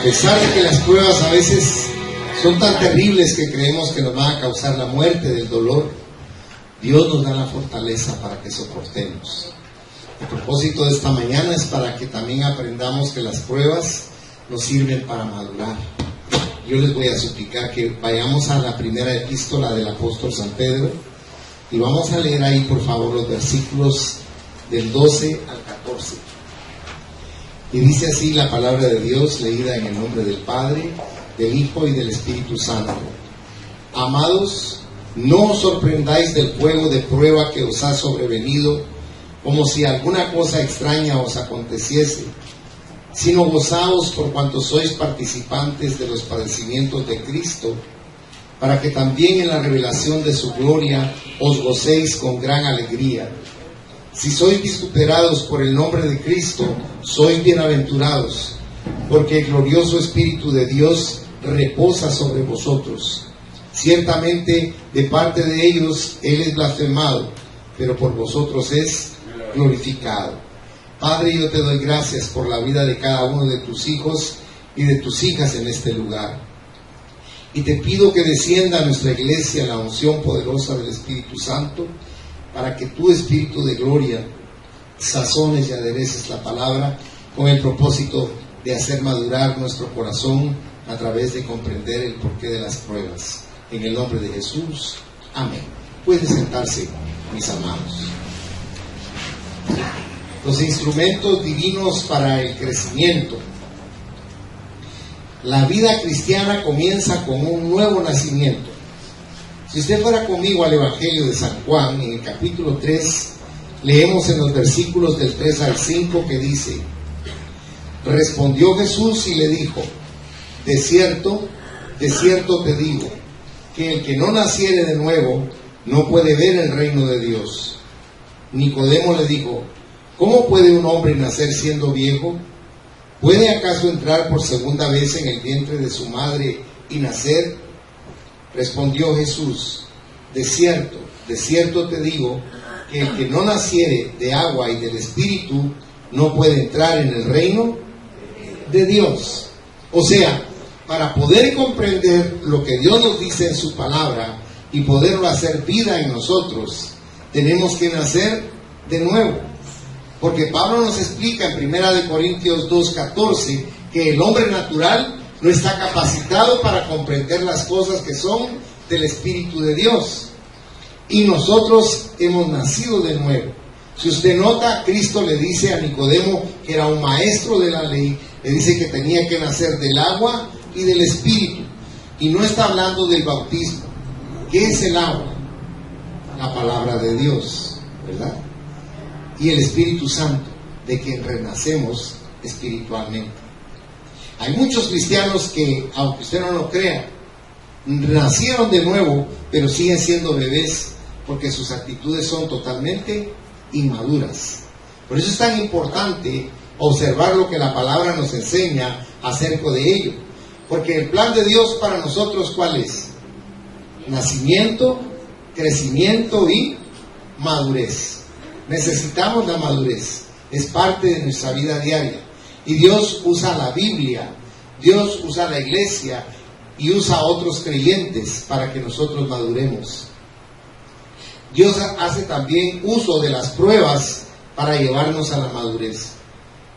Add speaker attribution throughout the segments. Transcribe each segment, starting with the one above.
Speaker 1: pesar de que las pruebas a veces son tan terribles que creemos que nos van a causar la muerte del dolor, Dios nos da la fortaleza para que soportemos. El propósito de esta mañana es para que también aprendamos que las pruebas nos sirven para madurar. Yo les voy a suplicar que vayamos a la primera epístola del apóstol San Pedro y vamos a leer ahí, por favor, los versículos del 12 al 14. Y dice así la palabra de Dios, leída en el nombre del Padre, del Hijo y del Espíritu Santo. Amados, no os sorprendáis del fuego de prueba que os ha sobrevenido, como si alguna cosa extraña os aconteciese, sino gozaos por cuanto sois participantes de los padecimientos de Cristo, para que también en la revelación de su gloria os gocéis con gran alegría. Si sois vituperados por el nombre de Cristo, sois bienaventurados, porque el glorioso Espíritu de Dios reposa sobre vosotros. Ciertamente, de parte de ellos, Él es blasfemado, pero por vosotros es glorificado. Padre, yo te doy gracias por la vida de cada uno de tus hijos y de tus hijas en este lugar. Y te pido que descienda a nuestra iglesia la unción poderosa del Espíritu Santo, para que tu Espíritu de gloria sazones y adereces la palabra con el propósito de hacer madurar nuestro corazón a través de comprender el porqué de las pruebas. En el nombre de Jesús, amén. Pueden sentarse, mis amados. Los instrumentos divinos para el crecimiento. La vida cristiana comienza con un nuevo nacimiento. Si usted fuera conmigo al Evangelio de San Juan, en el capítulo 3, leemos en los versículos del 3 al 5 que dice: respondió Jesús y le dijo: de cierto te digo, que el que no naciere de nuevo no puede ver el reino de Dios. Nicodemo le dijo: ¿cómo puede un hombre nacer siendo viejo? ¿Puede acaso entrar por segunda vez en el vientre de su madre y nacer? Respondió Jesús: de cierto te digo, que el que no naciere de agua y del Espíritu no puede entrar en el reino de Dios. O sea, para poder comprender lo que Dios nos dice en su palabra y poderlo hacer vida en nosotros, tenemos que nacer de nuevo. Porque Pablo nos explica en 1 Corintios 2:14 que el hombre natural no está capacitado para comprender las cosas que son del Espíritu de Dios. Y nosotros hemos nacido de nuevo. Si usted nota, Cristo le dice a Nicodemo, que era un maestro de la ley, le dice que tenía que nacer del agua y del Espíritu. Y no está hablando del bautismo. ¿Qué es el agua? La palabra de Dios, ¿verdad? Y el Espíritu Santo, de quien renacemos espiritualmente. Hay muchos cristianos que, aunque usted no lo crea, nacieron de nuevo, pero siguen siendo bebés, porque sus actitudes son totalmente inmaduras. Por eso es tan importante observar lo que la palabra nos enseña acerca de ello. Porque el plan de Dios para nosotros, ¿cuál es? Nacimiento, crecimiento y madurez. Necesitamos la madurez, es parte de nuestra vida diaria. Y Dios usa la Biblia, Dios usa la iglesia y usa a otros creyentes para que nosotros maduremos. Dios hace también uso de las pruebas para llevarnos a la madurez.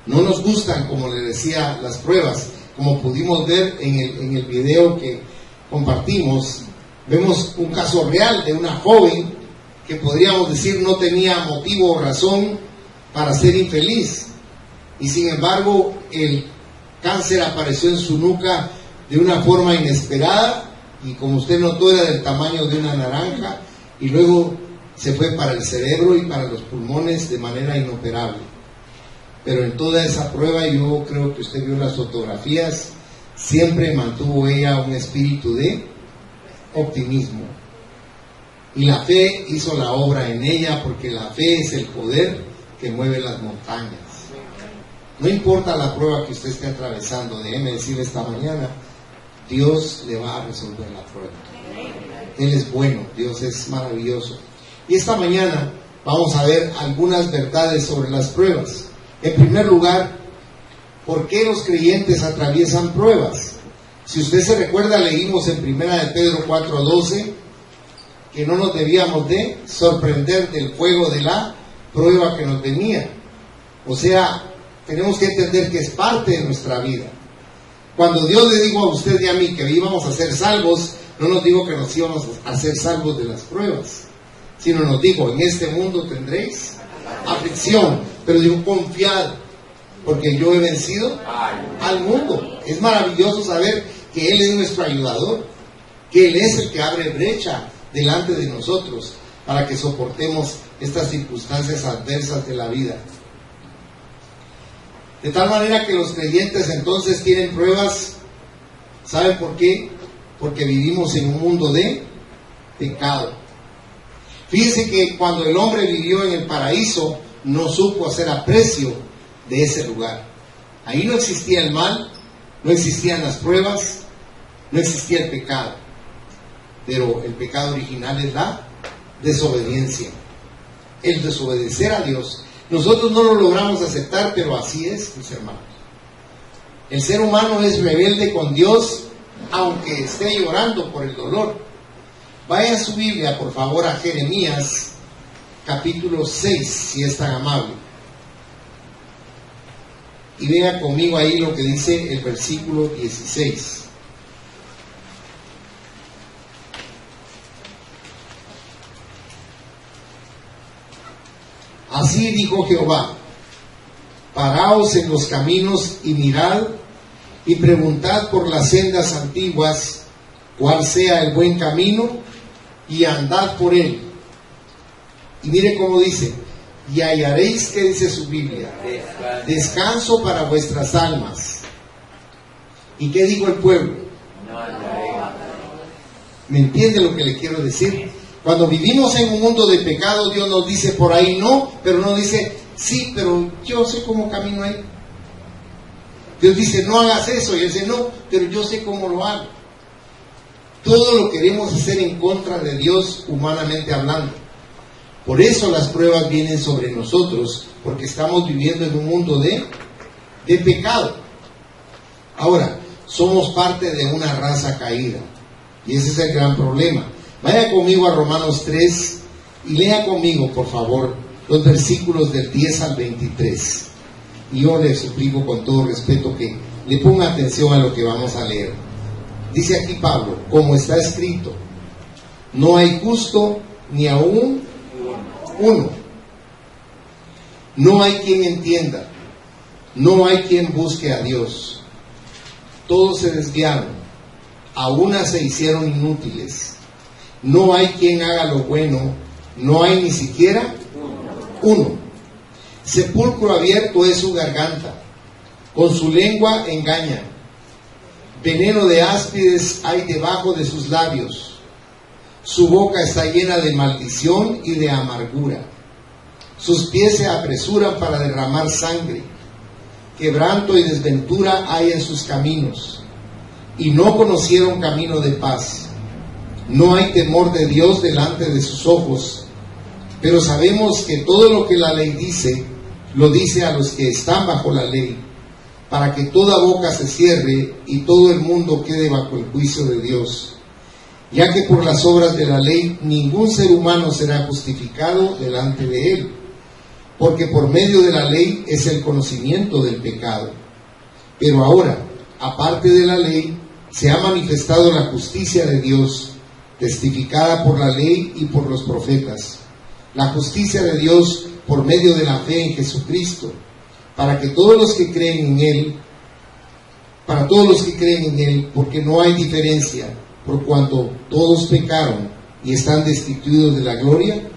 Speaker 1: No nos gustan, como le decía, las pruebas. Como pudimos ver en el video que compartimos, vemos un caso real de una joven que podríamos decir no tenía motivo o razón para ser infeliz. Y sin embargo, el cáncer apareció en su nuca de una forma inesperada, y como usted notó, era del tamaño de una naranja, y luego se fue para el cerebro y para los pulmones de manera inoperable. Pero en toda esa prueba, yo creo que usted vio las fotografías, siempre mantuvo ella un espíritu de optimismo. Y la fe hizo la obra en ella, porque la fe es el poder que mueve las montañas. No importa la prueba que usted esté atravesando, déjeme decirle esta mañana, Dios le va a resolver la prueba. Él es bueno, Dios es maravilloso. Y esta mañana vamos a ver algunas verdades sobre las pruebas. En primer lugar, ¿Por qué los creyentes atraviesan pruebas? Si usted se recuerda, leímos en 1 de Pedro 4:12 que no nos debíamos de sorprender del fuego de la prueba que nos venía. O sea, tenemos que entender que es parte de nuestra vida. Cuando Dios le dijo a usted y a mí que íbamos a ser salvos, no nos dijo que nos íbamos a ser salvos de las pruebas, sino nos dijo: en este mundo tendréis aflicción, pero dijo: confiad, porque yo he vencido al mundo. Es maravilloso saber que Él es nuestro ayudador, que Él es el que abre brecha delante de nosotros para que soportemos estas circunstancias adversas de la vida. De tal manera que los creyentes entonces tienen pruebas. ¿Saben por qué? Porque vivimos en un mundo de pecado. Fíjense que cuando el hombre vivió en el paraíso, no supo hacer aprecio de ese lugar. Ahí no existía el mal, no existían las pruebas, no existía el pecado. Pero el pecado original es la desobediencia, el desobedecer a Dios. Nosotros no lo logramos aceptar, pero así es, mis hermanos. El ser humano es rebelde con Dios, aunque esté llorando por el dolor. Vaya a su Biblia, por favor, a Jeremías, capítulo 6, si es tan amable. Y vea conmigo ahí lo que dice el versículo 16. Así dijo Jehová: paraos en los caminos y mirad y preguntad por las sendas antiguas cuál sea el buen camino, y andad por él. Y mire cómo dice: y hallaréis, que dice su Biblia, descanso para vuestras almas. ¿Y qué dijo el pueblo? ¿Me entiende lo que le quiero decir? Cuando vivimos en un mundo de pecado, Dios nos dice por ahí no, pero no dice sí, pero yo sé cómo camino ahí. Dios dice: no hagas eso, y Él dice: no, pero yo sé cómo lo hago. Todo lo queremos hacer en contra de Dios, humanamente hablando. Por eso las pruebas vienen sobre nosotros, porque estamos viviendo en un mundo de pecado. Ahora, somos parte de una raza caída, y ese es el gran problema. Vaya conmigo a Romanos 3 y lea conmigo, por favor, los versículos del 10 al 23. Y yo le suplico con todo respeto que le ponga atención a lo que vamos a leer. Dice aquí Pablo: como está escrito, no hay justo ni aún uno. No hay quien entienda, no hay quien busque a Dios. Todos se desviaron, a una se hicieron inútiles. No hay quien haga lo bueno, no hay ni siquiera uno. Sepulcro abierto es su garganta, con su lengua engaña. Veneno de áspides hay debajo de sus labios. Su boca está llena de maldición y de amargura. Sus pies se apresuran para derramar sangre. Quebranto y desventura hay en sus caminos, y no conocieron camino de paz. No hay temor de Dios delante de sus ojos, pero sabemos que todo lo que la ley dice, lo dice a los que están bajo la ley, para que toda boca se cierre y todo el mundo quede bajo el juicio de Dios, ya que por las obras de la ley ningún ser humano será justificado delante de él, porque por medio de la ley es el conocimiento del pecado. Pero ahora, aparte de la ley, se ha manifestado la justicia de Dios, testificada por la ley y por los profetas, la justicia de Dios por medio de la fe en Jesucristo, para todos los que creen en Él, porque no hay diferencia, por cuanto todos pecaron y están destituidos de la gloria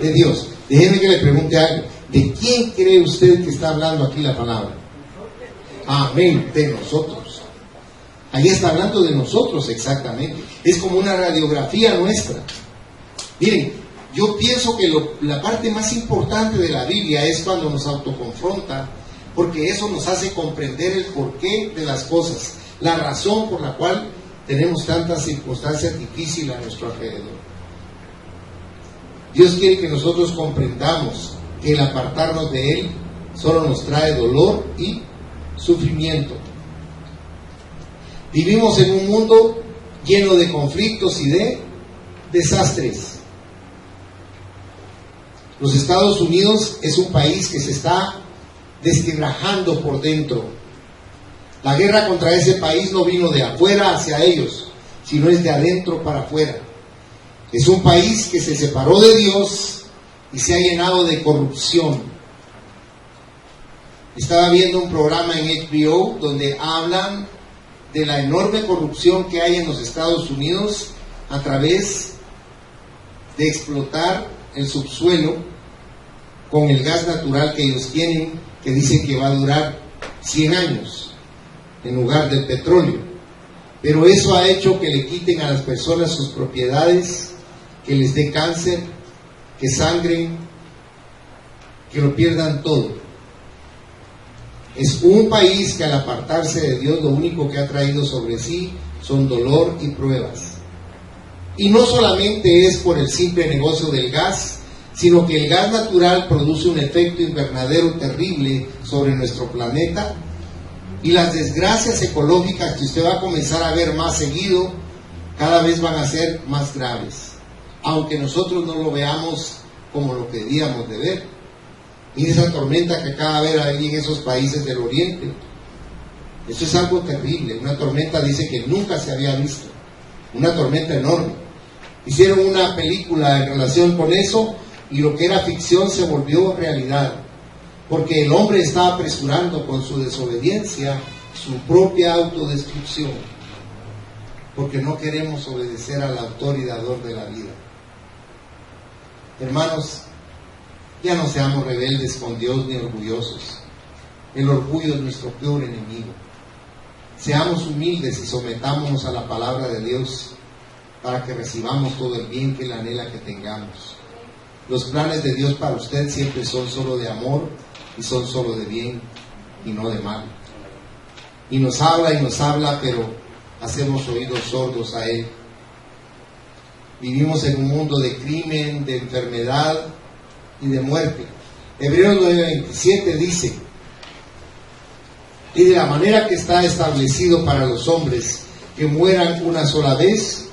Speaker 1: de Dios. Déjeme que le pregunte algo: ¿de quién cree usted que está hablando aquí la palabra? Amén, de nosotros. Ahí está hablando de nosotros exactamente. Es como una radiografía nuestra. Miren, yo pienso que la parte más importante de la Biblia es cuando nos autoconfronta, porque eso nos hace comprender el porqué de las cosas, la razón por la cual tenemos tantas circunstancias difíciles a nuestro alrededor. Dios quiere que nosotros comprendamos que el apartarnos de Él solo nos trae dolor y sufrimiento. Vivimos en un mundo lleno de conflictos y de desastres. Los Estados Unidos es un país que se está desquebrajando por dentro. La guerra contra ese país no vino de afuera hacia ellos, sino es de adentro para afuera. Es un país que se separó de Dios y se ha llenado de corrupción. Estaba viendo un programa en HBO donde hablan de la enorme corrupción que hay en los Estados Unidos a través de explotar el subsuelo con el gas natural que ellos tienen, que dicen que va a durar 100 años en lugar del petróleo. Pero eso ha hecho que le quiten a las personas sus propiedades, que les dé cáncer, que sangren, que lo pierdan todo. Es un país que al apartarse de Dios lo único que ha traído sobre sí son dolor y pruebas. Y no solamente es por el simple negocio del gas, sino que el gas natural produce un efecto invernadero terrible sobre nuestro planeta, y las desgracias ecológicas que usted va a comenzar a ver más seguido cada vez van a ser más graves, aunque nosotros no lo veamos como lo que debíamos de ver. Y esa tormenta que acaba de ver ahí en esos países del oriente, eso es algo terrible. Una tormenta, dice, que nunca se había visto, una tormenta enorme. Hicieron una película en relación con eso, y lo que era ficción se volvió realidad, porque el hombre está apresurando con su desobediencia su propia autodestrucción, porque no queremos obedecer al autor y dador de la vida. Hermanos, ya no seamos rebeldes con Dios ni orgullosos. El orgullo es nuestro peor enemigo. Seamos humildes y sometámonos a la palabra de Dios para que recibamos todo el bien que Él anhela que tengamos. Los planes de Dios para usted siempre son solo de amor y son solo de bien y no de mal. Y nos habla, pero hacemos oídos sordos a Él. Vivimos en un mundo de crimen, de enfermedad y de muerte. Hebreos 9:27 dice: y de la manera que está establecido para los hombres que mueran una sola vez,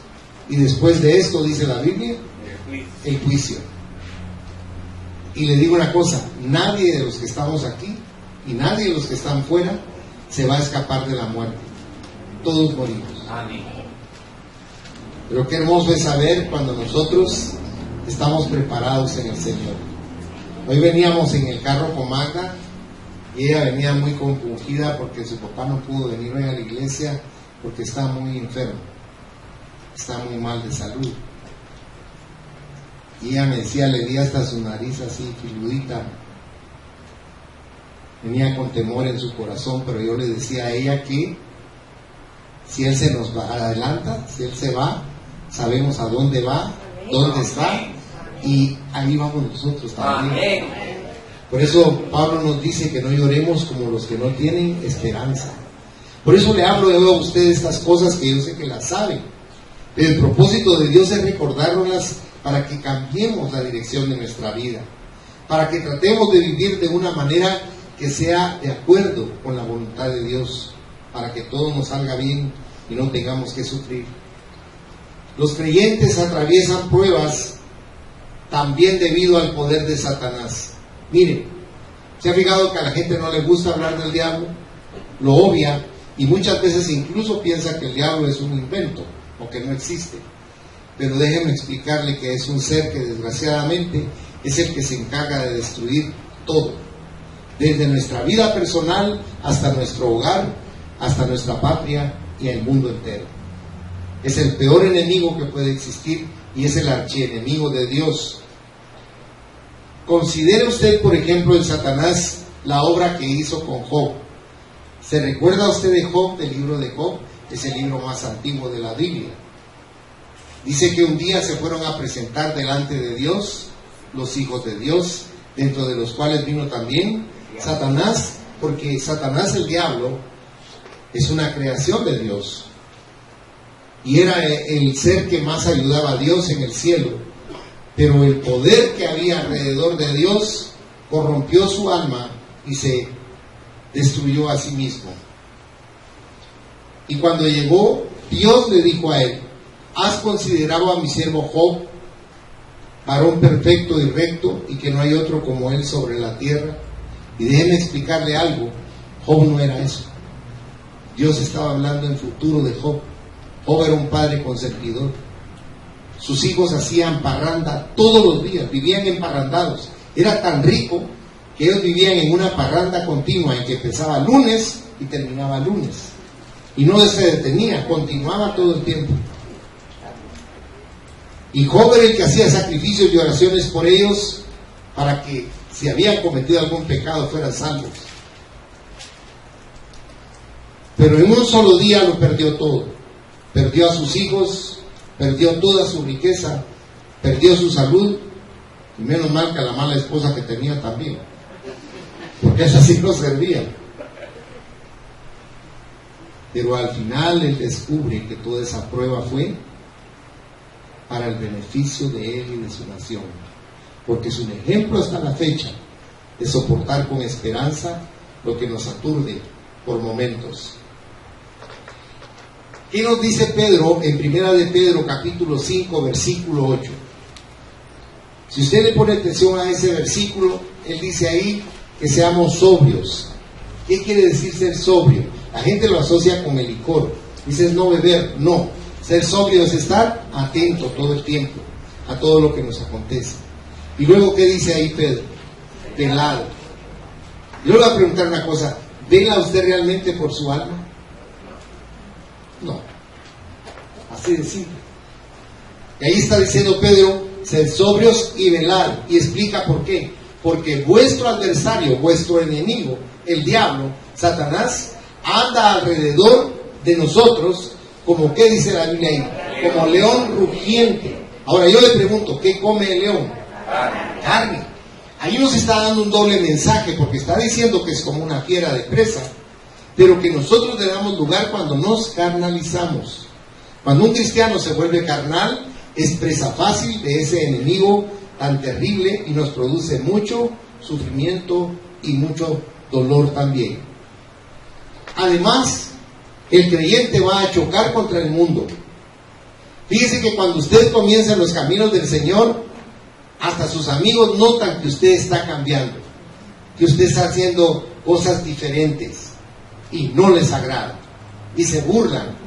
Speaker 1: y después de esto, dice la Biblia, el juicio. Y le digo una cosa: nadie de los que estamos aquí y nadie de los que están fuera se va a escapar de la muerte. Todos morimos. Amén. Pero qué hermoso es saber cuando nosotros estamos preparados en el Señor. Hoy veníamos en el carro con Magda y ella venía muy compungida porque su papá no pudo venir hoy a la iglesia porque está muy enfermo, está muy mal de salud. Y ella me decía, le vi hasta su nariz así, filudita. Venía con temor en su corazón, pero yo le decía a ella que si él se nos va, adelanta, si él se va, sabemos a dónde va, dónde está, y ahí vamos nosotros también. Por eso Pablo nos dice que no lloremos como los que no tienen esperanza. Por eso le hablo yo a ustedes estas cosas que yo sé que las saben. Pero el propósito de Dios es recordárnoslas para que cambiemos la dirección de nuestra vida, para que tratemos de vivir de una manera que sea de acuerdo con la voluntad de Dios, para que todo nos salga bien y no tengamos que sufrir. Los creyentes atraviesan pruebas también debido al poder de Satanás. Miren, ¿se ha fijado que a la gente no le gusta hablar del diablo? Lo obvia y muchas veces incluso piensa que el diablo es un invento o que no existe. Pero déjenme explicarle que es un ser que desgraciadamente es el que se encarga de destruir todo, desde nuestra vida personal hasta nuestro hogar, hasta nuestra patria y el mundo entero. Es el peor enemigo que puede existir y es el archienemigo de Dios. Considere usted, por ejemplo, en Satanás la obra que hizo con Job. ¿Se recuerda usted de Job, del libro de Job? Es el libro más antiguo de la Biblia. Dice que un día se fueron a presentar delante de Dios los hijos de Dios, dentro de los cuales vino también Satanás, porque Satanás, el diablo, es una creación de Dios y era el ser que más ayudaba a Dios en el cielo, pero el poder que había alrededor de Dios corrompió su alma y se destruyó a sí mismo. Y cuando llegó, Dios le dijo a él: ¿has considerado a mi siervo Job, varón perfecto y recto, y que no hay otro como él sobre la tierra? Y déjeme explicarle algo: Job no era eso. Dios estaba hablando en futuro de Job. Job era un padre consentidor. Sus hijos hacían parranda todos los días, vivían emparrandados. Era tan rico que ellos vivían en una parranda continua en que empezaba lunes y terminaba lunes. Y no se detenía, continuaba todo el tiempo. Y Job era el que hacía sacrificios y oraciones por ellos para que, si habían cometido algún pecado, fueran salvos. Pero en un solo día lo perdió todo. Perdió a sus hijos, perdió toda su riqueza, perdió su salud, y menos mal que a la mala esposa que tenía también, porque esa sí no servía. Pero al final él descubre que toda esa prueba fue para el beneficio de él y de su nación, porque es un ejemplo hasta la fecha de soportar con esperanza lo que nos aturde por momentos. ¿Qué nos dice Pedro en Primera de Pedro capítulo 5 versículo 8? Si usted le pone atención a ese versículo, él dice ahí que seamos sobrios. ¿Qué quiere decir ser sobrio? La gente lo asocia con el licor. Dice no beber. No, ser sobrio es estar atento todo el tiempo a todo lo que nos acontece. Y luego, ¿qué dice ahí Pedro? Velado. Yo le voy a preguntar una cosa: ¿vela usted realmente por su alma? No, así de simple. Y ahí está diciendo Pedro: ser sobrios y velar. Y explica por qué. Porque vuestro adversario, vuestro enemigo, el diablo, Satanás, anda alrededor de nosotros como, ¿qué dice la Biblia ahí? Como león rugiente. Ahora yo le pregunto: ¿qué come el león? Carne. Ahí nos está dando un doble mensaje, porque está diciendo que es como una fiera de presa, pero que nosotros le damos lugar cuando nos carnalizamos. Cuando un cristiano se vuelve carnal, es presa fácil de ese enemigo tan terrible y nos produce mucho sufrimiento y mucho dolor también. Además, el creyente va a chocar contra el mundo. Fíjese que cuando usted comienza en los caminos del Señor, hasta sus amigos notan que usted está cambiando, que usted está haciendo cosas diferentes, y no les agrada, y se burlan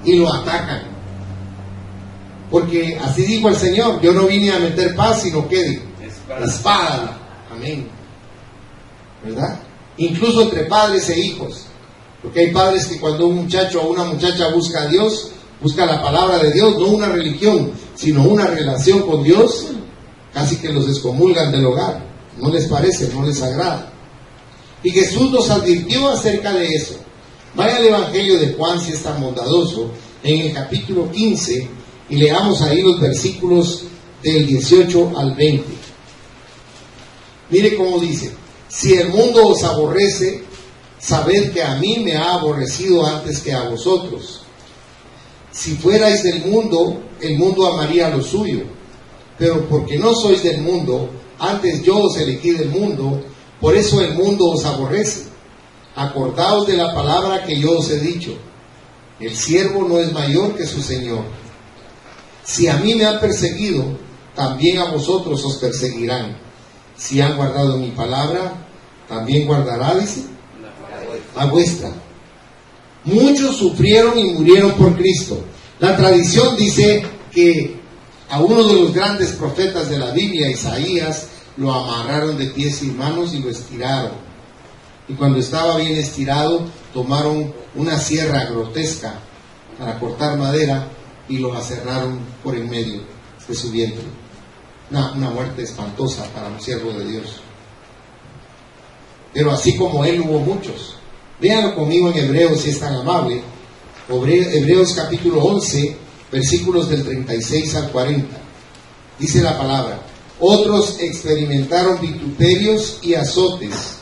Speaker 1: y lo atacan, porque así dijo el Señor: yo no vine a meter paz, sino que espada. Amén. ¿Verdad? Incluso entre padres e hijos, porque hay padres que cuando un muchacho o una muchacha busca a Dios, busca la palabra de Dios, no una religión, sino una relación con Dios, casi que los excomulgan del hogar. No les parece, no les agrada. Y Jesús nos advirtió acerca de eso. Vaya al Evangelio de Juan, si es tan bondadoso, en el capítulo 15, y leamos ahí los versículos del 18 al 20. Mire cómo dice: si el mundo os aborrece, sabed que a mí me ha aborrecido antes que a vosotros. Si fuerais del mundo, el mundo amaría lo suyo, pero porque no sois del mundo, antes yo os elegí del mundo, por eso el mundo os aborrece. Acordaos de la palabra que yo os he dicho: el siervo no es mayor que su señor. Si a mí me han perseguido, también a vosotros os perseguirán. Si han guardado mi palabra, también guardará, dice, la vuestra. Muchos sufrieron y murieron por Cristo. La tradición dice que a uno de los grandes profetas de la Biblia, Isaías, lo amarraron de pies y manos y lo estiraron. Y cuando estaba bien estirado, tomaron una sierra grotesca para cortar madera y lo aserraron por en medio de su vientre. Una muerte espantosa para un siervo de Dios. Pero así como él hubo muchos. Véanlo conmigo en Hebreos, si es tan amable. Hebreos capítulo 11, versículos del 36 al 40. Dice la palabra: otros experimentaron vituperios y azotes,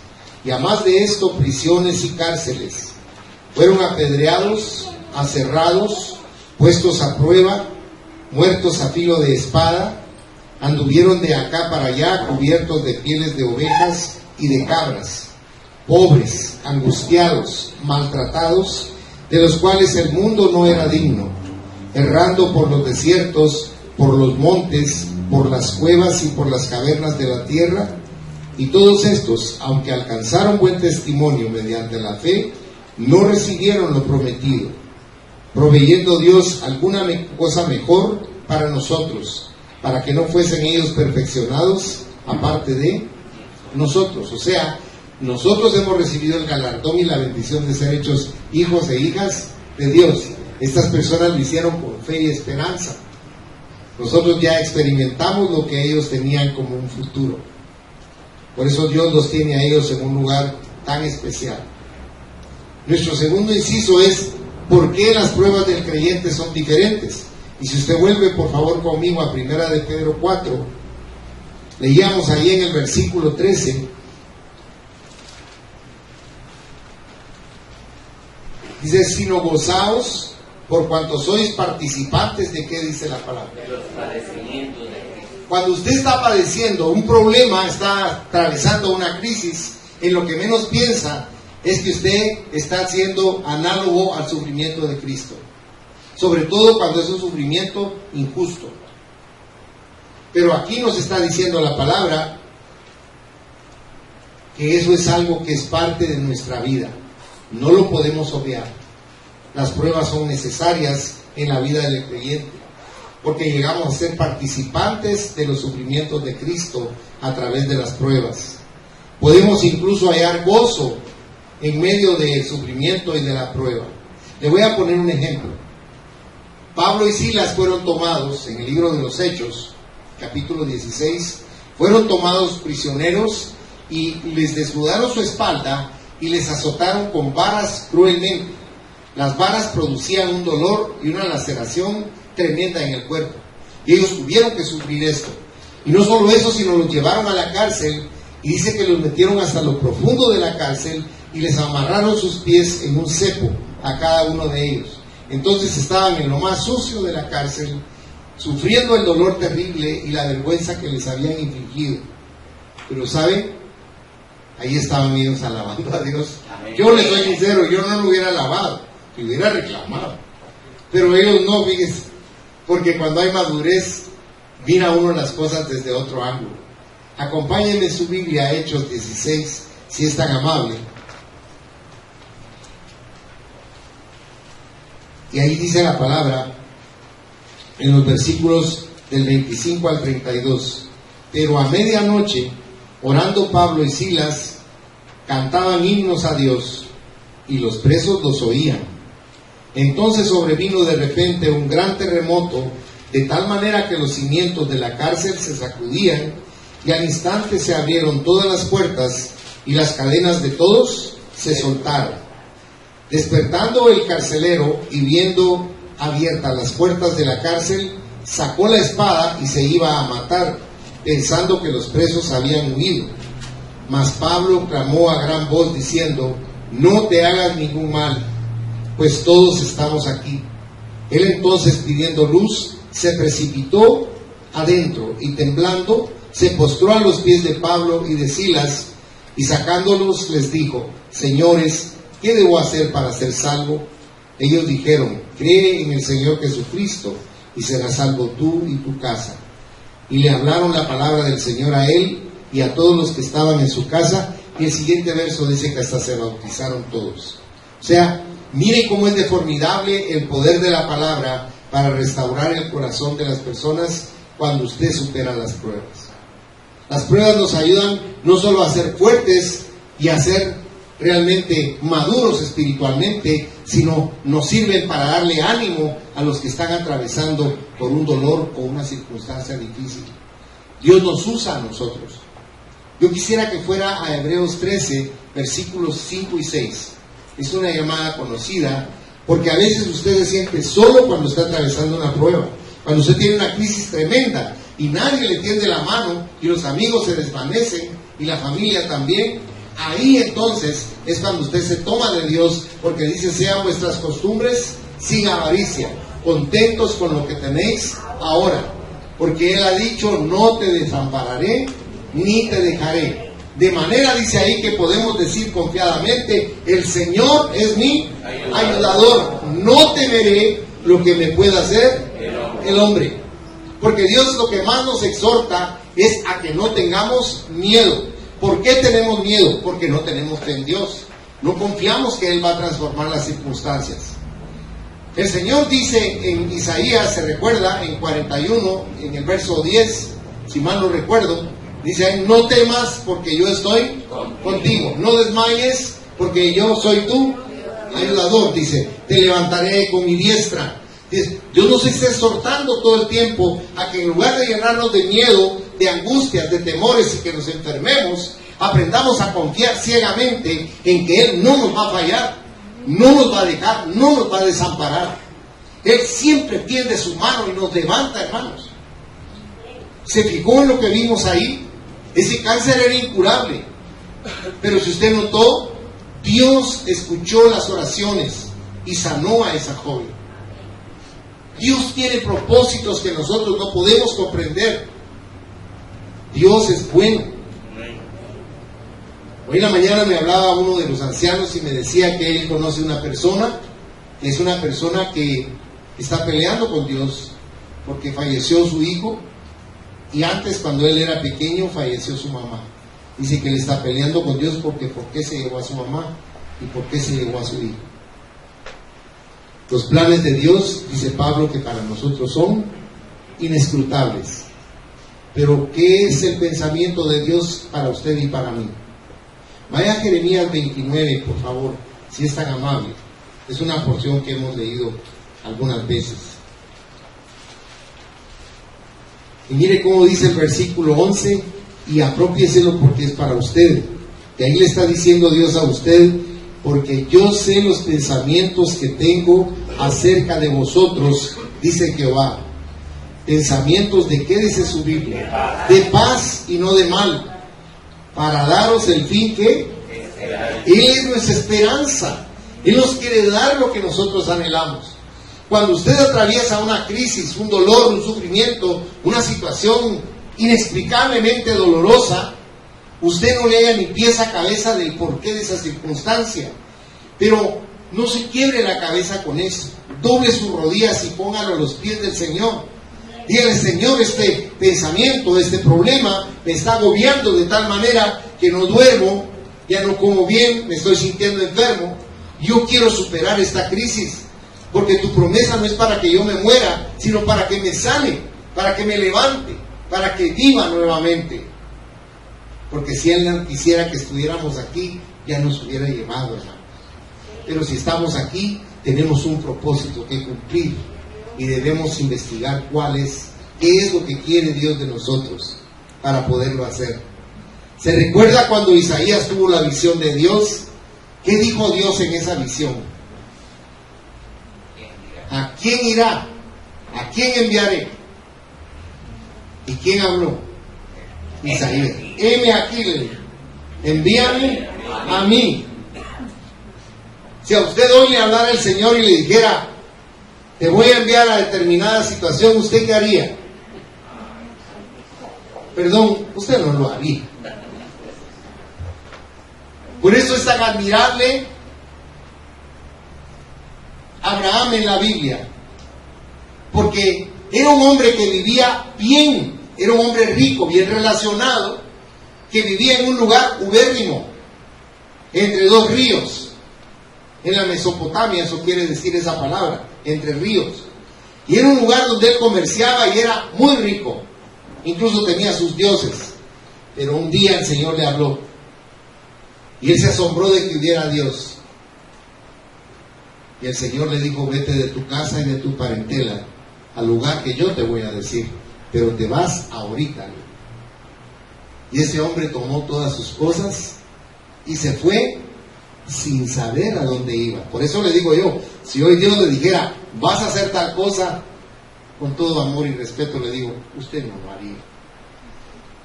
Speaker 1: y a más de esto prisiones y cárceles. Fueron apedreados, aserrados, puestos a prueba, muertos a filo de espada. Anduvieron de acá para allá cubiertos de pieles de ovejas y de cabras, pobres, angustiados, maltratados, de los cuales el mundo no era digno, errando por los desiertos, por los montes, por las cuevas y por las cavernas de la tierra. Y todos estos, aunque alcanzaron buen testimonio mediante la fe, no recibieron lo prometido, proveyendo Dios alguna cosa mejor para nosotros, para que no fuesen ellos perfeccionados aparte de nosotros. O sea, nosotros hemos recibido el galardón y la bendición de ser hechos hijos e hijas de Dios. Estas personas lo hicieron por fe y esperanza. Nosotros ya experimentamos lo que ellos tenían como un futuro. Por eso Dios los tiene a ellos en un lugar tan especial. Nuestro segundo inciso es: ¿por qué las pruebas del creyente son diferentes? Y si usted vuelve por favor conmigo a 1 de Pedro 4, leíamos ahí en el versículo 13, dice: sino gozaos por cuanto sois participantes de, ¿qué dice la palabra? De los padecimientos de Cristo. Cuando usted está padeciendo un problema, está atravesando una crisis, en lo que menos piensa es que usted está siendo análogo al sufrimiento de Cristo, sobre todo cuando es un sufrimiento injusto. Pero aquí nos está diciendo la palabra que eso es algo que es parte de nuestra vida, no lo podemos obviar. Las pruebas son necesarias en la vida del creyente, porque llegamos a ser participantes de los sufrimientos de Cristo a través de las pruebas. Podemos incluso hallar gozo en medio del sufrimiento y de la prueba. Le voy a poner un ejemplo. Pablo y Silas fueron tomados en el libro de los Hechos, capítulo 16, fueron tomados prisioneros y les desnudaron su espalda y les azotaron con varas cruelmente. Las varas producían un dolor y una laceración tremenda en el cuerpo, y ellos tuvieron que sufrir esto. Y no solo eso, sino los llevaron a la cárcel, y dice que los metieron hasta lo profundo de la cárcel y les amarraron sus pies en un cepo a cada uno de ellos. Entonces estaban en lo más sucio de la cárcel, sufriendo el dolor terrible y la vergüenza que les habían infligido. Pero ¿saben? Ahí estaban ellos alabando a Dios. Yo les soy sincero, yo no lo hubiera alabado, que hubiera reclamado. Pero ellos no, fíjense, porque cuando hay madurez, mira uno las cosas desde otro ángulo. Acompáñenme en su Biblia a Hechos 16, si es tan amable. Y ahí dice la palabra, en los versículos del 25 al 32. Pero a medianoche, orando Pablo y Silas, cantaban himnos a Dios, y los presos los oían. Entonces sobrevino de repente un gran terremoto, de tal manera que los cimientos de la cárcel se sacudían, y al instante se abrieron todas las puertas, y las cadenas de todos se soltaron. Despertando el carcelero y viendo abiertas las puertas de la cárcel, sacó la espada y se iba a matar, pensando que los presos habían huido. Mas Pablo clamó a gran voz diciendo: no te hagas ningún mal, pues todos estamos aquí. Él entonces, pidiendo luz, se precipitó adentro y temblando se postró a los pies de Pablo y de Silas, y sacándolos les dijo: señores, ¿qué debo hacer para ser salvo? Ellos dijeron: cree en el Señor Jesucristo y serás salvo tú y tu casa. Y le hablaron la palabra del Señor a él y a todos los que estaban en su casa. Y el siguiente verso dice que hasta se bautizaron todos. O sea, miren cómo es de formidable el poder de la palabra para restaurar el corazón de las personas cuando usted supera las pruebas. Las pruebas nos ayudan no solo a ser fuertes y a ser realmente maduros espiritualmente, sino nos sirven para darle ánimo a los que están atravesando por un dolor o una circunstancia difícil. Dios nos usa a nosotros. Yo quisiera que fuera a Hebreos 13, versículos 5 y 6. Es una llamada conocida, porque a veces usted se siente solo cuando está atravesando una prueba, cuando usted tiene una crisis tremenda y nadie le tiende la mano y los amigos se desvanecen y la familia también. Ahí entonces es cuando usted se toma de Dios, porque dice: sean vuestras costumbres sin avaricia, contentos con lo que tenéis ahora, porque Él ha dicho: no te desampararé ni te dejaré. De manera, dice ahí, que podemos decir confiadamente: el Señor es mi ayudador, no temeré lo que me pueda hacer el hombre. Porque Dios lo que más nos exhorta es a que no tengamos miedo. ¿Por qué tenemos miedo? Porque no tenemos fe en Dios. No confiamos que Él va a transformar las circunstancias. El Señor dice en Isaías, se recuerda, en 41, en el verso 10, si mal no recuerdo, dice ahí: no temas porque yo estoy contigo, no desmayes porque yo soy tu ayudador. Dice: te levantaré con mi diestra. Dice, Dios nos está exhortando todo el tiempo a que en lugar de llenarnos de miedo, de angustias, de temores y que nos enfermemos, aprendamos a confiar ciegamente en que Él no nos va a fallar, no nos va a dejar, no nos va a desamparar. Él siempre tiende su mano y nos levanta, hermanos. ¿Se fijó en lo que vimos ahí? Ese cáncer era incurable, pero si usted notó, Dios escuchó las oraciones y sanó a esa joven. Dios tiene propósitos que nosotros no podemos comprender. Dios es bueno. Hoy en la mañana me hablaba uno de los ancianos y me decía que él conoce una persona, que es una persona que está peleando con Dios porque falleció su hijo, y antes, cuando él era pequeño, falleció su mamá. Dice que él está peleando con Dios porque ¿por qué se llevó a su mamá y por qué se llevó a su hijo? Los planes de Dios, dice Pablo, que para nosotros son inescrutables. Pero ¿qué es el pensamiento de Dios para usted y para mí? Vaya a Jeremías 29, por favor, si es tan amable. Es una porción que hemos leído algunas veces. Y mire cómo dice el versículo 11: y apropiéselo porque es para usted. Que ahí le está diciendo Dios a usted: porque yo sé los pensamientos que tengo acerca de vosotros, dice Jehová. ¿Pensamientos de qué dice su Biblia? De paz y no de mal, para daros el fin que Él es nuestra esperanza. Él nos quiere dar lo que nosotros anhelamos. Cuando usted atraviesa una crisis, un dolor, un sufrimiento, una situación inexplicablemente dolorosa, usted no le halla ni pies a cabeza del porqué de esa circunstancia. Pero no se quiebre la cabeza con eso. Doble sus rodillas y póngalo a los pies del Señor. Dígale: Señor, este pensamiento, este problema me está agobiando de tal manera que no duermo, ya no como bien, me estoy sintiendo enfermo. Yo quiero superar esta crisis, porque tu promesa no es para que yo me muera, sino para que me sane, para que me levante, para que viva nuevamente. Porque si Él quisiera que estuviéramos aquí, ya nos hubiera llevado, hermano. Pero si estamos aquí, tenemos un propósito que cumplir y debemos investigar qué es lo que quiere Dios de nosotros para poderlo hacer. ¿Se recuerda cuando Isaías tuvo la visión de Dios? ¿Qué dijo Dios en esa visión? ¿A quién irá? ¿A quién enviaré? ¿Y quién habló? Isaías. Heme aquí, envíame a mí. Si a usted hoy le hablara el Señor y le dijera: te voy a enviar a determinada situación, ¿usted qué haría? Perdón, usted no lo haría. Por eso es tan admirable Abraham en la Biblia, porque era un hombre que vivía bien, era un hombre rico, bien relacionado, que vivía en un lugar ubérrimo, entre dos ríos. En la Mesopotamia, eso quiere decir esa palabra, entre ríos. Y era un lugar donde él comerciaba y era muy rico, incluso tenía sus dioses. Pero un día el Señor le habló y él se asombró de que hubiera Dios. Y el Señor le dijo: vete de tu casa y de tu parentela al lugar que yo te voy a decir, pero te vas ahorita. Y ese hombre tomó todas sus cosas y se fue sin saber a dónde iba. Por eso le digo yo, si hoy Dios le dijera: vas a hacer tal cosa, con todo amor y respeto le digo: usted no lo haría.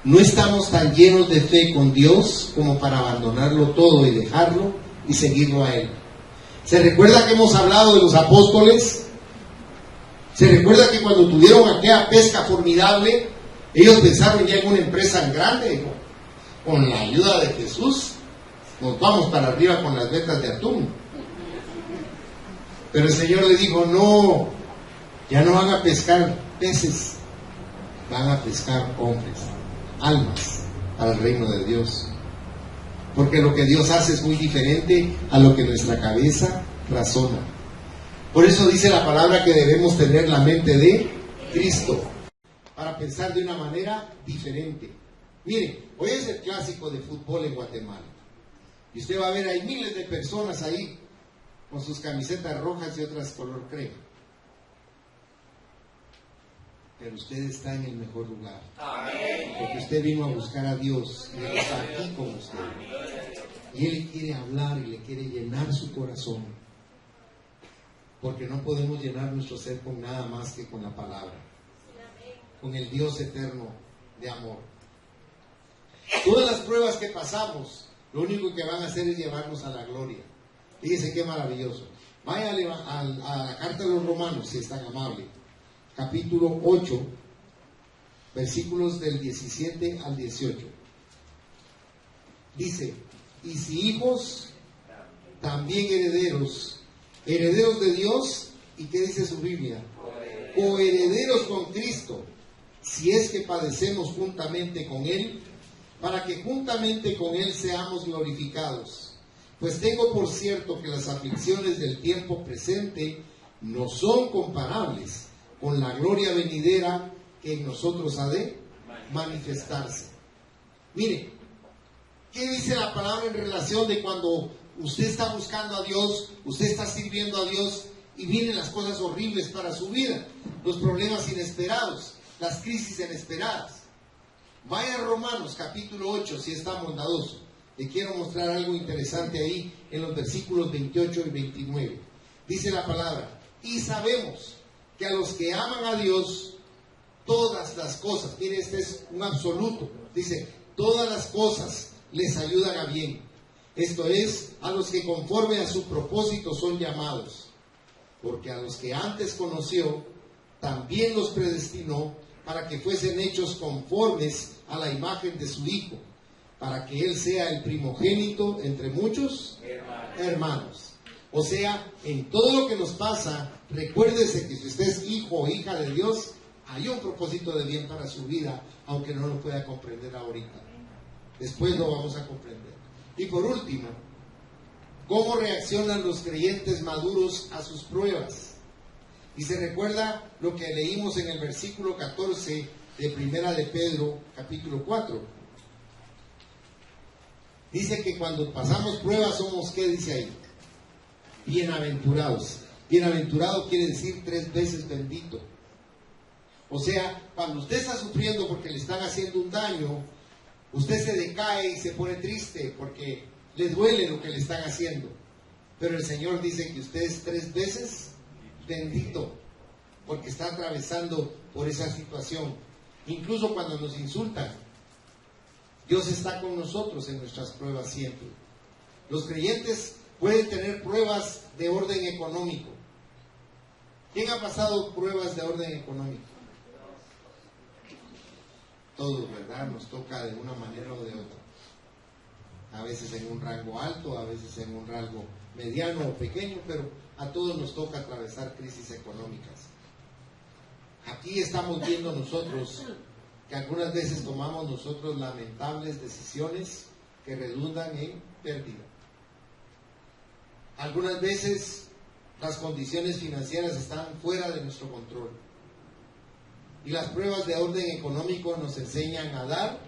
Speaker 1: No estamos tan llenos de fe con Dios como para abandonarlo todo y dejarlo y seguirlo a Él. ¿Se recuerda que hemos hablado de los apóstoles? ¿Se recuerda que cuando tuvieron aquella pesca formidable, ellos pensaron ya en una empresa grande, ¿no? con la ayuda de Jesús, nos vamos para arriba con las vetas de atún. Pero el Señor le dijo, no, ya no van a pescar peces, van a pescar hombres, almas, para el reino de Dios. Porque lo que Dios hace es muy diferente a lo que nuestra cabeza razona. Por eso dice la palabra que debemos tener la mente de Cristo, para pensar de una manera diferente. Miren, hoy es el clásico de fútbol en Guatemala. Y usted va a ver, hay miles de personas ahí con sus camisetas rojas y otras color crema. Pero usted está en el mejor lugar. Amén. Porque usted vino a buscar a Dios y Él está aquí con usted. Y Él le quiere hablar y le quiere llenar su corazón. Porque no podemos llenar nuestro ser con nada más que con la palabra. Con el Dios eterno de amor. Todas las pruebas que pasamos, lo único que van a hacer es llevarnos a la gloria. Fíjese qué maravilloso. Vaya a la carta de los Romanos, si es tan amable. Capítulo 8, versículos del 17 al 18. Dice, y si hijos, también herederos, herederos de Dios, ¿y qué dice su Biblia? Coherederos con Cristo, si es que padecemos juntamente con Él, para que juntamente con Él seamos glorificados. Pues tengo por cierto que las aflicciones del tiempo presente no son comparables con la gloria venidera que en nosotros ha de manifestarse. Mire, ¿qué dice la palabra en relación de cuando usted está buscando a Dios, usted está sirviendo a Dios y vienen las cosas horribles para su vida, los problemas inesperados, las crisis inesperadas? Vaya a Romanos capítulo 8, si es tan bondadoso. Le quiero mostrar algo interesante ahí en los versículos 28 y 29. Dice la palabra, y sabemos que a los que aman a Dios, todas las cosas, mire, este es un absoluto, dice, todas las cosas les ayudan a bien. Esto es, a los que conforme a su propósito son llamados. Porque a los que antes conoció, también los predestinó para que fuesen hechos conformes a la imagen de su Hijo, para que Él sea el primogénito entre muchos hermanos. O sea, en todo lo que nos pasa, recuérdese que si usted es hijo o hija de Dios, hay un propósito de bien para su vida, aunque no lo pueda comprender ahorita. Después lo vamos a comprender. Y por último, ¿cómo reaccionan los creyentes maduros a sus pruebas? Y se recuerda lo que leímos en el versículo 14 de Primera de Pedro, capítulo 4. Dice que cuando pasamos pruebas somos, ¿qué dice ahí? Bienaventurados. Bienaventurado quiere decir 3 veces bendito. O sea, cuando usted está sufriendo porque le están haciendo un daño, usted se decae y se pone triste porque le duele lo que le están haciendo. Pero el Señor dice que usted es 3 veces bendito porque está atravesando por esa situación. Incluso cuando nos insultan, Dios está con nosotros en nuestras pruebas siempre. Los creyentes pueden tener pruebas de orden económico. ¿Quién ha pasado pruebas de orden económico? Todos, ¿verdad? Nos toca de una manera o de otra. A veces en un rango alto, a veces en un rango mediano o pequeño, pero a todos nos toca atravesar crisis económicas. Aquí estamos viendo nosotros que algunas veces tomamos nosotros lamentables decisiones que redundan en pérdida. Algunas veces las condiciones financieras están fuera de nuestro control. Y las pruebas de orden económico nos enseñan a dar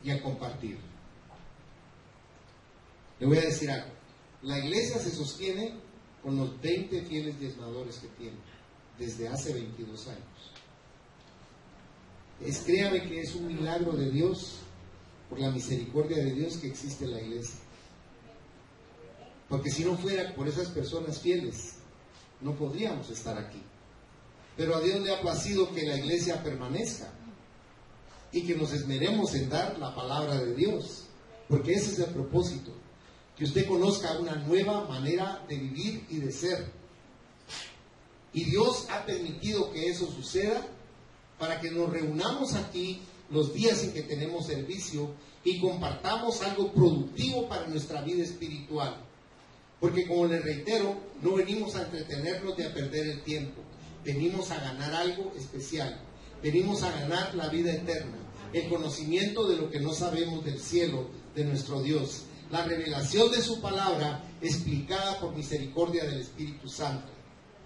Speaker 1: y a compartir. Le voy a decir algo. La iglesia se sostiene con los 20 fieles diezmadores que tiene desde hace 22 años. Créame que es un milagro de Dios, por la misericordia de Dios, que existe la iglesia. Porque si no fuera por esas personas fieles, no podríamos estar aquí. Pero a Dios le ha placido que la iglesia permanezca y que nos esmeremos en dar la palabra de Dios, porque ese es el propósito, que usted conozca una nueva manera de vivir y de ser. Y Dios ha permitido que eso suceda para que nos reunamos aquí los días en que tenemos servicio y compartamos algo productivo para nuestra vida espiritual. Porque como les reitero, no venimos a entretenernos ni a perder el tiempo. Venimos a ganar algo especial. Venimos a ganar la vida eterna, el conocimiento de lo que no sabemos del cielo, de nuestro Dios, la revelación de su palabra explicada por misericordia del Espíritu Santo,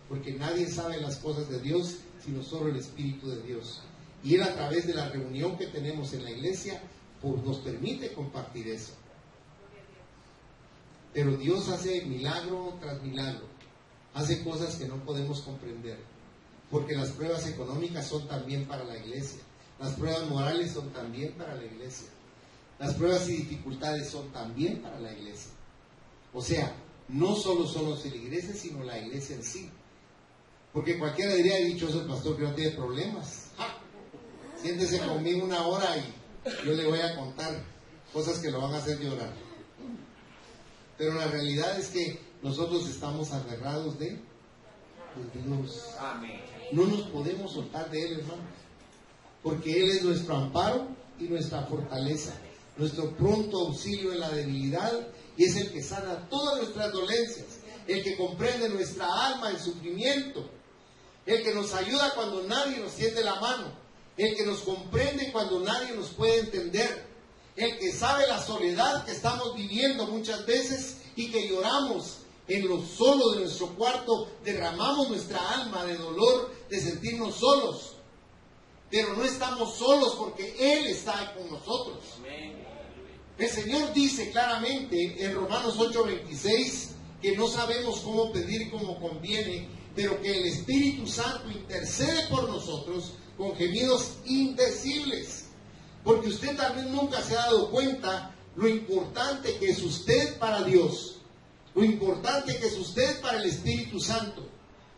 Speaker 1: porque nadie sabe las cosas de Dios sino solo el Espíritu de Dios. Y Él, a través de la reunión que tenemos en la iglesia, pues nos permite compartir eso. Pero Dios hace milagro tras milagro, hace cosas que no podemos comprender, porque las pruebas económicas son también para la iglesia, las pruebas morales son también para la iglesia, las pruebas y dificultades son también para la iglesia. O sea, no solo son los feligreses, sino la iglesia en sí. Porque cualquiera diría, dicho eso el pastor que no tiene problemas. ¡Ja! Siéntese conmigo una hora y yo le voy a contar cosas que lo van a hacer llorar. Pero la realidad es que nosotros estamos aferrados de Dios.
Speaker 2: Amén.
Speaker 1: No nos podemos soltar de Él, hermano, porque Él es nuestro amparo y nuestra fortaleza, nuestro pronto auxilio en la debilidad, y es el que sana todas nuestras dolencias, el que comprende nuestra alma en sufrimiento, el que nos ayuda cuando nadie nos tiende la mano, el que nos comprende cuando nadie nos puede entender, el que sabe la soledad que estamos viviendo muchas veces y que lloramos en lo solo de nuestro cuarto, derramamos nuestra alma de dolor, de sentirnos solos, pero no estamos solos porque Él está con nosotros. El Señor dice claramente en Romanos 8:26 que no sabemos cómo pedir como conviene, pero que el Espíritu Santo intercede por nosotros con gemidos indecibles. Porque usted tal vez nunca se ha dado cuenta lo importante que es usted para Dios, lo importante que es usted para el Espíritu Santo.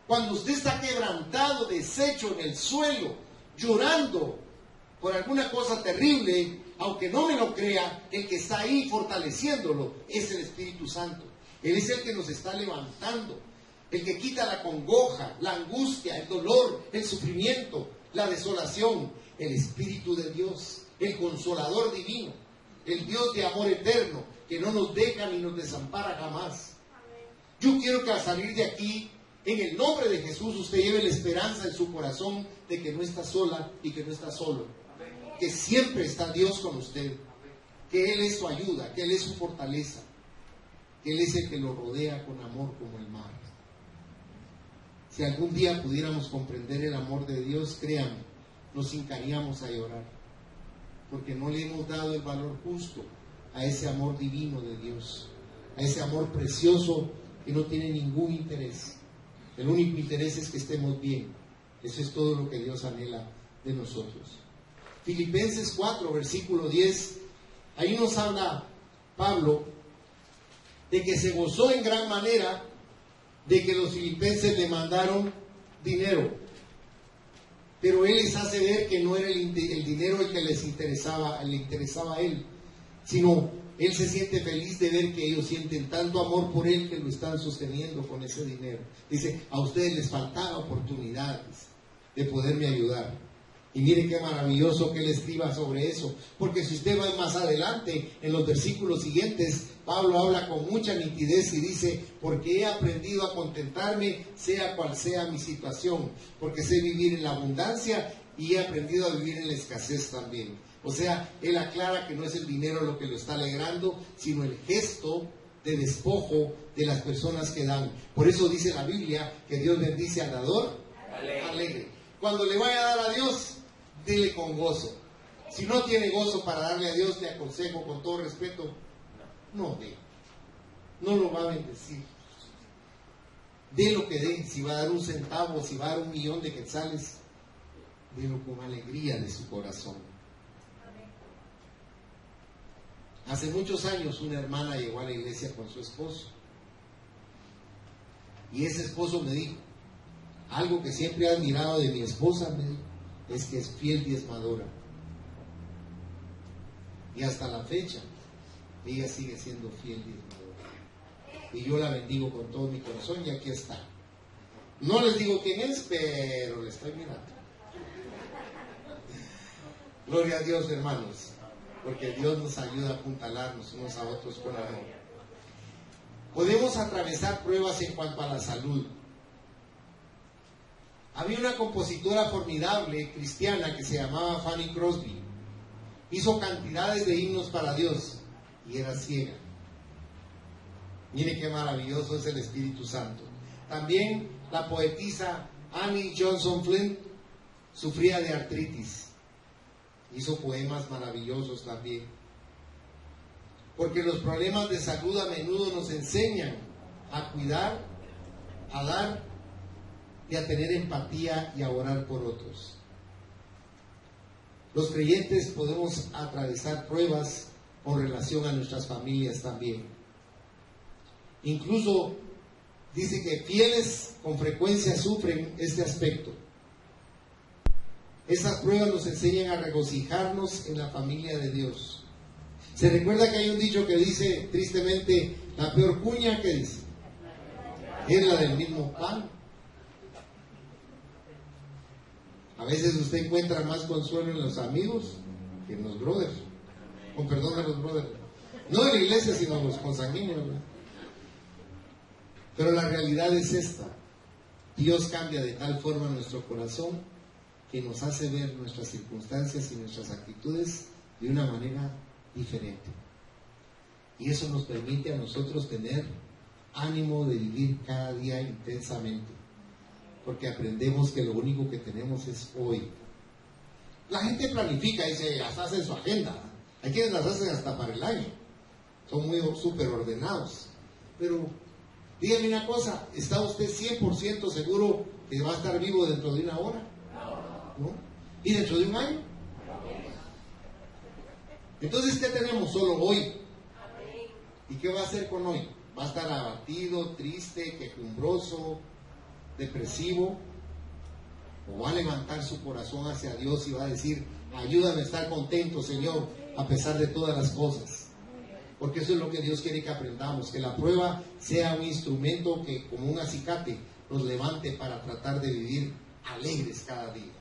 Speaker 1: Cuando usted está quebrantado, deshecho en el suelo, llorando por alguna cosa terrible, aunque no me lo crea, el que está ahí fortaleciéndolo es el Espíritu Santo. Él es el que nos está levantando, el que quita la congoja, la angustia, el dolor, el sufrimiento, la desolación. El Espíritu de Dios, el Consolador divino, el Dios de amor eterno, que no nos deja ni nos desampara jamás. Yo quiero que al salir de aquí, en el nombre de Jesús, usted lleve la esperanza en su corazón de que no está sola y que no está solo, que siempre está Dios con usted, que Él es su ayuda, que Él es su fortaleza, que Él es el que lo rodea con amor como el mar. Si algún día pudiéramos comprender el amor de Dios, créanme, nos hincaríamos a llorar, porque no le hemos dado el valor justo a ese amor divino de Dios, a ese amor precioso que no tiene ningún interés. El único interés es que estemos bien. Eso es todo lo que Dios anhela de nosotros. Filipenses 4, versículo 10, ahí nos habla Pablo de que se gozó en gran manera de que los filipenses le mandaron dinero, pero él les hace ver que no era el dinero el que les interesaba, le interesaba a él, sino él se siente feliz de ver que ellos sienten tanto amor por él que lo están sosteniendo con ese dinero. Dice, a ustedes les faltaba oportunidades de poderme ayudar. Y mire qué maravilloso que él escriba sobre eso, porque si usted va más adelante en los versículos siguientes, Pablo habla con mucha nitidez y dice, porque he aprendido a contentarme sea cual sea mi situación, porque sé vivir en la abundancia y he aprendido a vivir en la escasez también. O sea, él aclara que no es el dinero lo que lo está alegrando, sino el gesto de despojo de las personas que dan. Por eso dice la Biblia que Dios bendice al dador alegre. Cuando le vaya a dar a Dios, dele con gozo. Si no tiene gozo para darle a Dios, le aconsejo con todo respeto, no dé. No lo va a bendecir. Dé lo que dé. Si va a dar un centavo, si va a dar 1,000,000 de quetzales, délo con alegría de su corazón. Hace muchos años una hermana llegó a la iglesia con su esposo. Y ese esposo me dijo, algo que siempre he admirado de mi esposa, me dijo, es que es fiel diezmadora. Y hasta la fecha, ella sigue siendo fiel diezmadora. Y yo la bendigo con todo mi corazón y aquí está. No les digo quién es, pero le estoy mirando. Gloria a Dios, hermanos, porque Dios nos ayuda a apuntalarnos unos a otros con amor. Podemos atravesar pruebas en cuanto a la salud. Había una compositora formidable cristiana que se llamaba Fanny Crosby. Hizo cantidades de himnos para Dios y era ciega. Mire qué maravilloso es el Espíritu Santo. También la poetisa Annie Johnson Flint sufría de artritis. Hizo poemas maravillosos también. Porque los problemas de salud a menudo nos enseñan a cuidar, a dar y a tener empatía y a orar por otros. Los creyentes podemos atravesar pruebas con relación a nuestras familias también. Incluso dice que fieles con frecuencia sufren este aspecto. Esas pruebas nos enseñan a regocijarnos en la familia de Dios. Se recuerda que hay un dicho que dice, tristemente, la peor cuña que dice, es la del mismo pan. A veces usted encuentra más consuelo en los amigos que en los brothers. Con perdón a los brothers. No en la iglesia, sino en los consanguíneos, ¿verdad? Pero la realidad es esta. Dios cambia de tal forma nuestro corazón que nos hace ver nuestras circunstancias y nuestras actitudes de una manera diferente. Y eso nos permite a nosotros tener ánimo de vivir cada día intensamente, porque aprendemos que lo único que tenemos es hoy. La gente planifica y se las hace en su agenda. Hay quienes las hacen hasta para el año. Son muy súper ordenados. Pero dígame una cosa, ¿está usted 100% seguro que va a estar vivo dentro de una hora? ¿No? ¿Y dentro de un año? Entonces, ¿qué tenemos? Solo hoy. ¿Y qué va a hacer con hoy? ¿Va a estar abatido, triste, quejumbroso, depresivo? ¿O va a levantar su corazón hacia Dios y va a decir, ayúdame a estar contento, Señor, a pesar de todas las cosas? Porque eso es lo que Dios quiere que aprendamos, que la prueba sea un instrumento que, como un acicate, nos levante para tratar de vivir alegres cada día,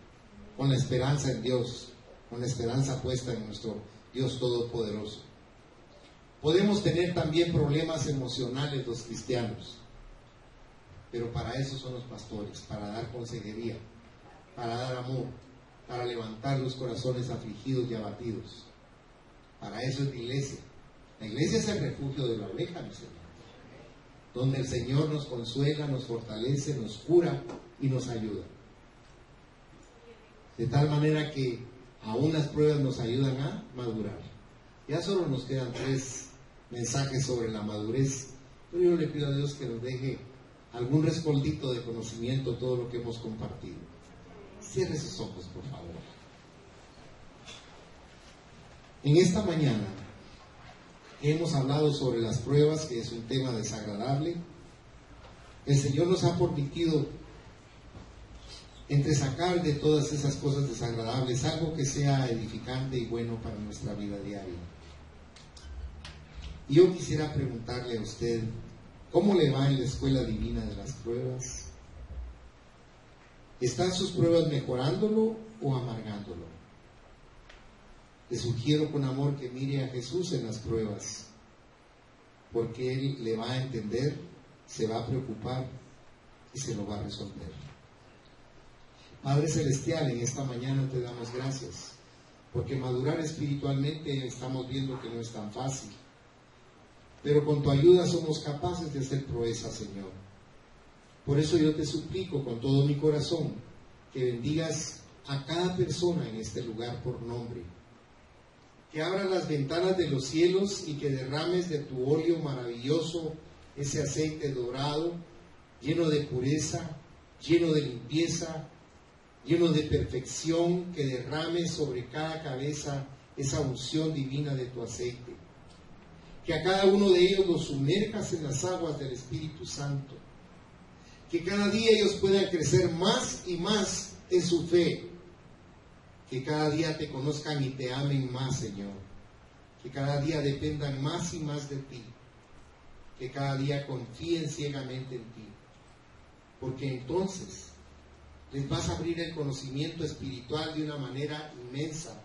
Speaker 1: con la esperanza en Dios, con la esperanza puesta en nuestro Dios Todopoderoso. Podemos tener también problemas emocionales los cristianos, pero para eso son los pastores, para dar consejería, para dar amor, para levantar los corazones afligidos y abatidos. Para eso es la iglesia. La iglesia es el refugio de la oveja, mis hermanos, donde el Señor nos consuela, nos fortalece, nos cura y nos ayuda. De tal manera que aún las pruebas nos ayudan a madurar. Ya solo nos quedan 3 mensajes sobre la madurez, pero yo le pido a Dios que nos deje algún respaldito de conocimiento todo lo que hemos compartido. Cierre sus ojos, por favor. En esta mañana hemos hablado sobre las pruebas, que es un tema desagradable. El Señor nos ha permitido entresacar de todas esas cosas desagradables algo que sea edificante y bueno para nuestra vida diaria. Y yo quisiera preguntarle a usted, ¿cómo le va en la escuela divina de las pruebas? ¿Están sus pruebas mejorándolo o amargándolo? Le sugiero con amor que mire a Jesús en las pruebas, porque Él le va a entender, se va a preocupar y se lo va a resolver. Padre Celestial, en esta mañana te damos gracias, porque madurar espiritualmente estamos viendo que no es tan fácil, pero con tu ayuda somos capaces de hacer proezas, Señor. Por eso yo te suplico con todo mi corazón que bendigas a cada persona en este lugar por nombre, que abras las ventanas de los cielos y que derrames de tu óleo maravilloso ese aceite dorado, lleno de pureza, lleno de limpieza, lleno de perfección, que derrames sobre cada cabeza esa unción divina de tu aceite. Que a cada uno de ellos los sumerjas en las aguas del Espíritu Santo. Que cada día ellos puedan crecer más y más en su fe. Que cada día te conozcan y te amen más, Señor. Que cada día dependan más y más de ti. Que cada día confíen ciegamente en ti. Porque entonces les vas a abrir el conocimiento espiritual de una manera inmensa.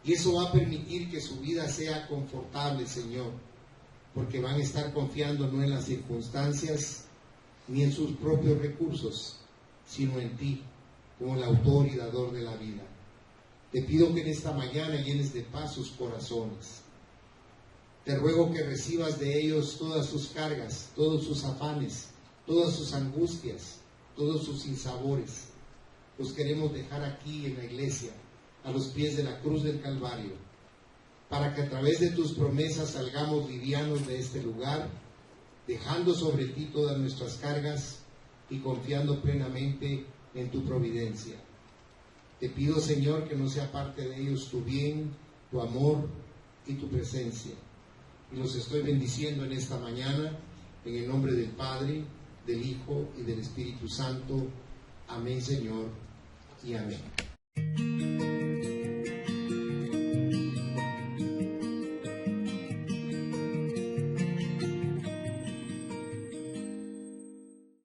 Speaker 1: Y eso va a permitir que su vida sea confortable, Señor, porque van a estar confiando no en las circunstancias ni en sus propios recursos, sino en ti, como el autor y dador de la vida. Te pido que en esta mañana llenes de paz sus corazones. Te ruego que recibas de ellos todas sus cargas, todos sus afanes, todas sus angustias, todos sus sinsabores. Los queremos dejar aquí en la iglesia, a los pies de la cruz del Calvario, para que a través de tus promesas salgamos livianos de este lugar, dejando sobre ti todas nuestras cargas y confiando plenamente en tu providencia. Te pido, Señor, que no sea parte de ellos tu bien, tu amor y tu presencia. Y los estoy bendiciendo en esta mañana, en el nombre del Padre, del Hijo y del Espíritu Santo. Amén, Señor, y amén.